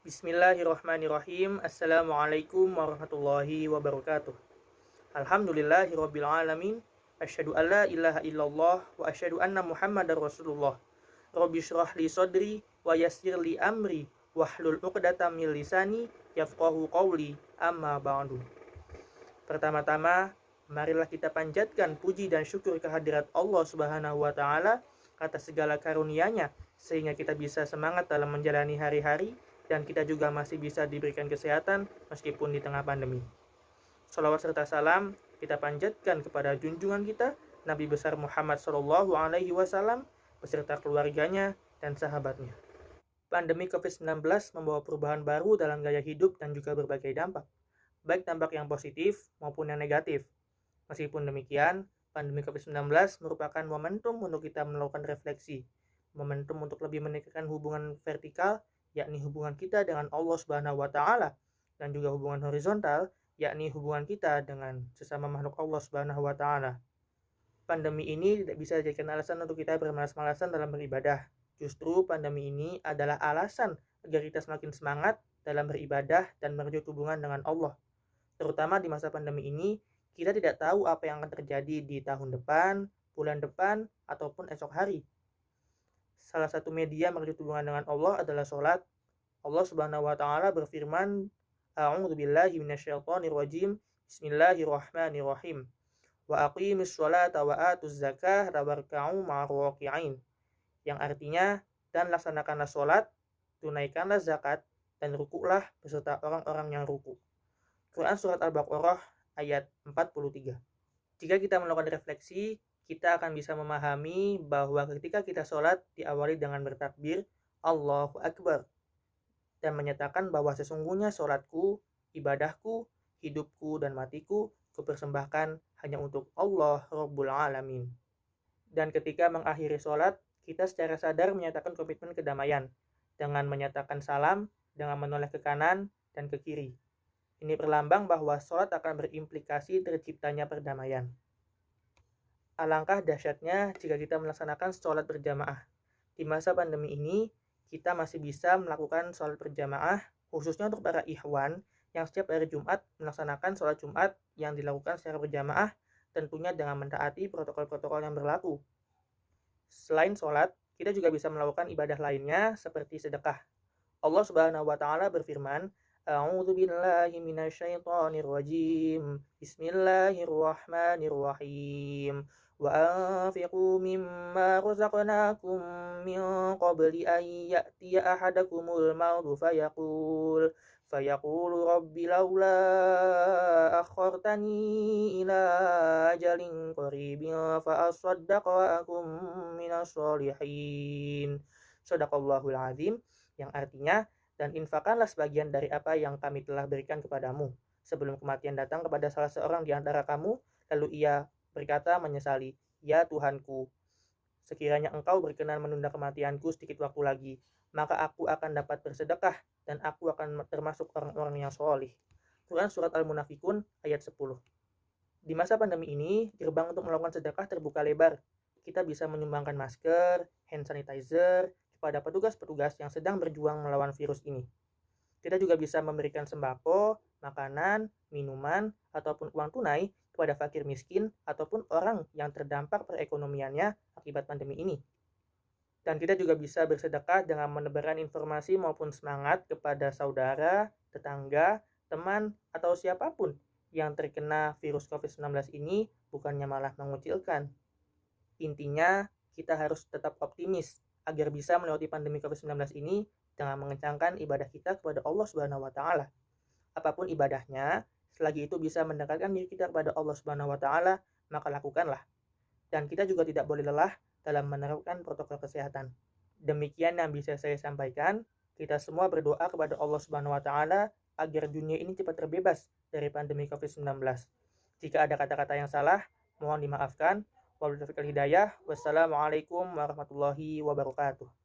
Bismillahirrahmanirrahim. Assalamualaikum warahmatullahi wabarakatuh. Alhamdulillahirabbil alamin. Asyhadu an la ilaha illallah wa asyhadu anna Muhammadar Rasulullah. Rabbi shrah li sadri wa yassir li amri wahlul 'uqdatam min lisani yafqahu qawli. Amma ba'du. Pertama-tama, marilah kita panjatkan puji dan syukur kehadirat Allah Subhanahu wa taala atas segala karunia-Nya sehingga kita bisa semangat dalam menjalani hari-hari dan kita juga masih bisa diberikan kesehatan meskipun di tengah pandemi. Shalawat serta salam kita panjatkan kepada junjungan kita Nabi besar Muhammad Shallallahu Alaihi Wasallam beserta keluarganya dan sahabatnya. Pandemi COVID-19 membawa perubahan baru dalam gaya hidup dan juga berbagai dampak, baik dampak yang positif maupun yang negatif. Meskipun demikian, pandemi COVID-19 merupakan momentum untuk kita melakukan refleksi, momentum untuk lebih meningkatkan hubungan vertikal, yakni hubungan kita dengan Allah Subhanahu wa taala, dan juga hubungan horizontal, yakni hubungan kita dengan sesama makhluk Allah Subhanahu wa taala. Pandemi ini tidak bisa dijadikan alasan untuk kita bermalas-malasan dalam beribadah. Justru pandemi ini adalah alasan agar kita semakin semangat dalam beribadah dan menuju hubungan dengan Allah. Terutama di masa pandemi ini, kita tidak tahu apa yang akan terjadi di tahun depan, bulan depan, ataupun esok hari. Salah satu media menuju hubungan dengan Allah adalah sholat. Allah Subhanahu wa taala berfirman, A'udzubillahi minasyaitonir rajim. Bismillahirrahmanirrahim. Wa aqimis sholata wa atuz zakata warka'u ma'ar raki'in. Yang artinya, dan laksanakanlah sholat, tunaikanlah zakat, dan rukuklah beserta orang-orang yang ruku. Quran Surat Al-Baqarah ayat 43. Jika kita melakukan refleksi, kita akan bisa memahami bahwa ketika kita sholat diawali dengan bertakbir Allahu Akbar dan menyatakan bahwa sesungguhnya sholatku, ibadahku, hidupku, dan matiku kupersembahkan hanya untuk Allah Rabbul Alamin. Dan ketika mengakhiri sholat, kita secara sadar menyatakan komitmen kedamaian dengan menyatakan salam, dengan menoleh ke kanan dan ke kiri. Ini berlambang bahwa sholat akan berimplikasi terciptanya perdamaian. Alangkah dahsyatnya jika kita melaksanakan sholat berjamaah. Di masa pandemi ini, kita masih bisa melakukan sholat berjamaah, khususnya untuk para ikhwan yang setiap hari Jumat melaksanakan sholat Jumat yang dilakukan secara berjamaah, tentunya dengan mentaati protokol-protokol yang berlaku. Selain sholat, kita juga bisa melakukan ibadah lainnya seperti sedekah. Allah Subhanahu wa taala berfirman, A'udzubillahi minasyaitonir rajim. Bismillahirrahmanirrahim. Wa anfiqu mimma razaqnakum min qabli an ya'tiya ahadakumul mautu fayaqulu rabbi laula akhartani ila ajalin qaribin fa asaddaqa wa akum minas sholihin. Shadaqallahul azim, yang artinya, dan infakkanlah sebagian dari apa yang kami telah berikan kepadamu sebelum kematian datang kepada salah seorang di antara kamu, lalu ia berkata menyesali, ya Tuhanku, sekiranya engkau berkenan menunda kematianku sedikit waktu lagi, maka aku akan dapat bersedekah dan aku akan termasuk orang-orang yang solih. Quran Surat Al-Munafikun ayat 10. Di masa pandemi ini, gerbang untuk melakukan sedekah terbuka lebar. Kita bisa menyumbangkan masker, hand sanitizer, kepada petugas-petugas yang sedang berjuang melawan virus ini. Kita juga bisa memberikan sembako, makanan, minuman, ataupun uang tunai kepada fakir miskin ataupun orang yang terdampak perekonomiannya akibat pandemi ini. Dan kita juga bisa bersedekah dengan menebarkan informasi maupun semangat kepada saudara, tetangga, teman, atau siapapun yang terkena virus COVID-19 ini, bukannya malah mengucilkan. Intinya, kita harus tetap optimis agar bisa melewati pandemi COVID-19 ini dengan mengencangkan ibadah kita kepada Allah Subhanahu wa taala. Apapun ibadahnya, selagi itu bisa mendekatkan diri kita kepada Allah Subhanahu wa taala, maka lakukanlah. Dan kita juga tidak boleh lelah dalam menerapkan protokol kesehatan. Demikian yang bisa saya sampaikan. Kita semua berdoa kepada Allah Subhanahu wa taala agar dunia ini cepat terbebas dari pandemi COVID-19. Jika ada kata-kata yang salah, mohon dimaafkan. Wabillahi taufiq wal hidayah. Wassalamualaikum warahmatullahi wabarakatuh.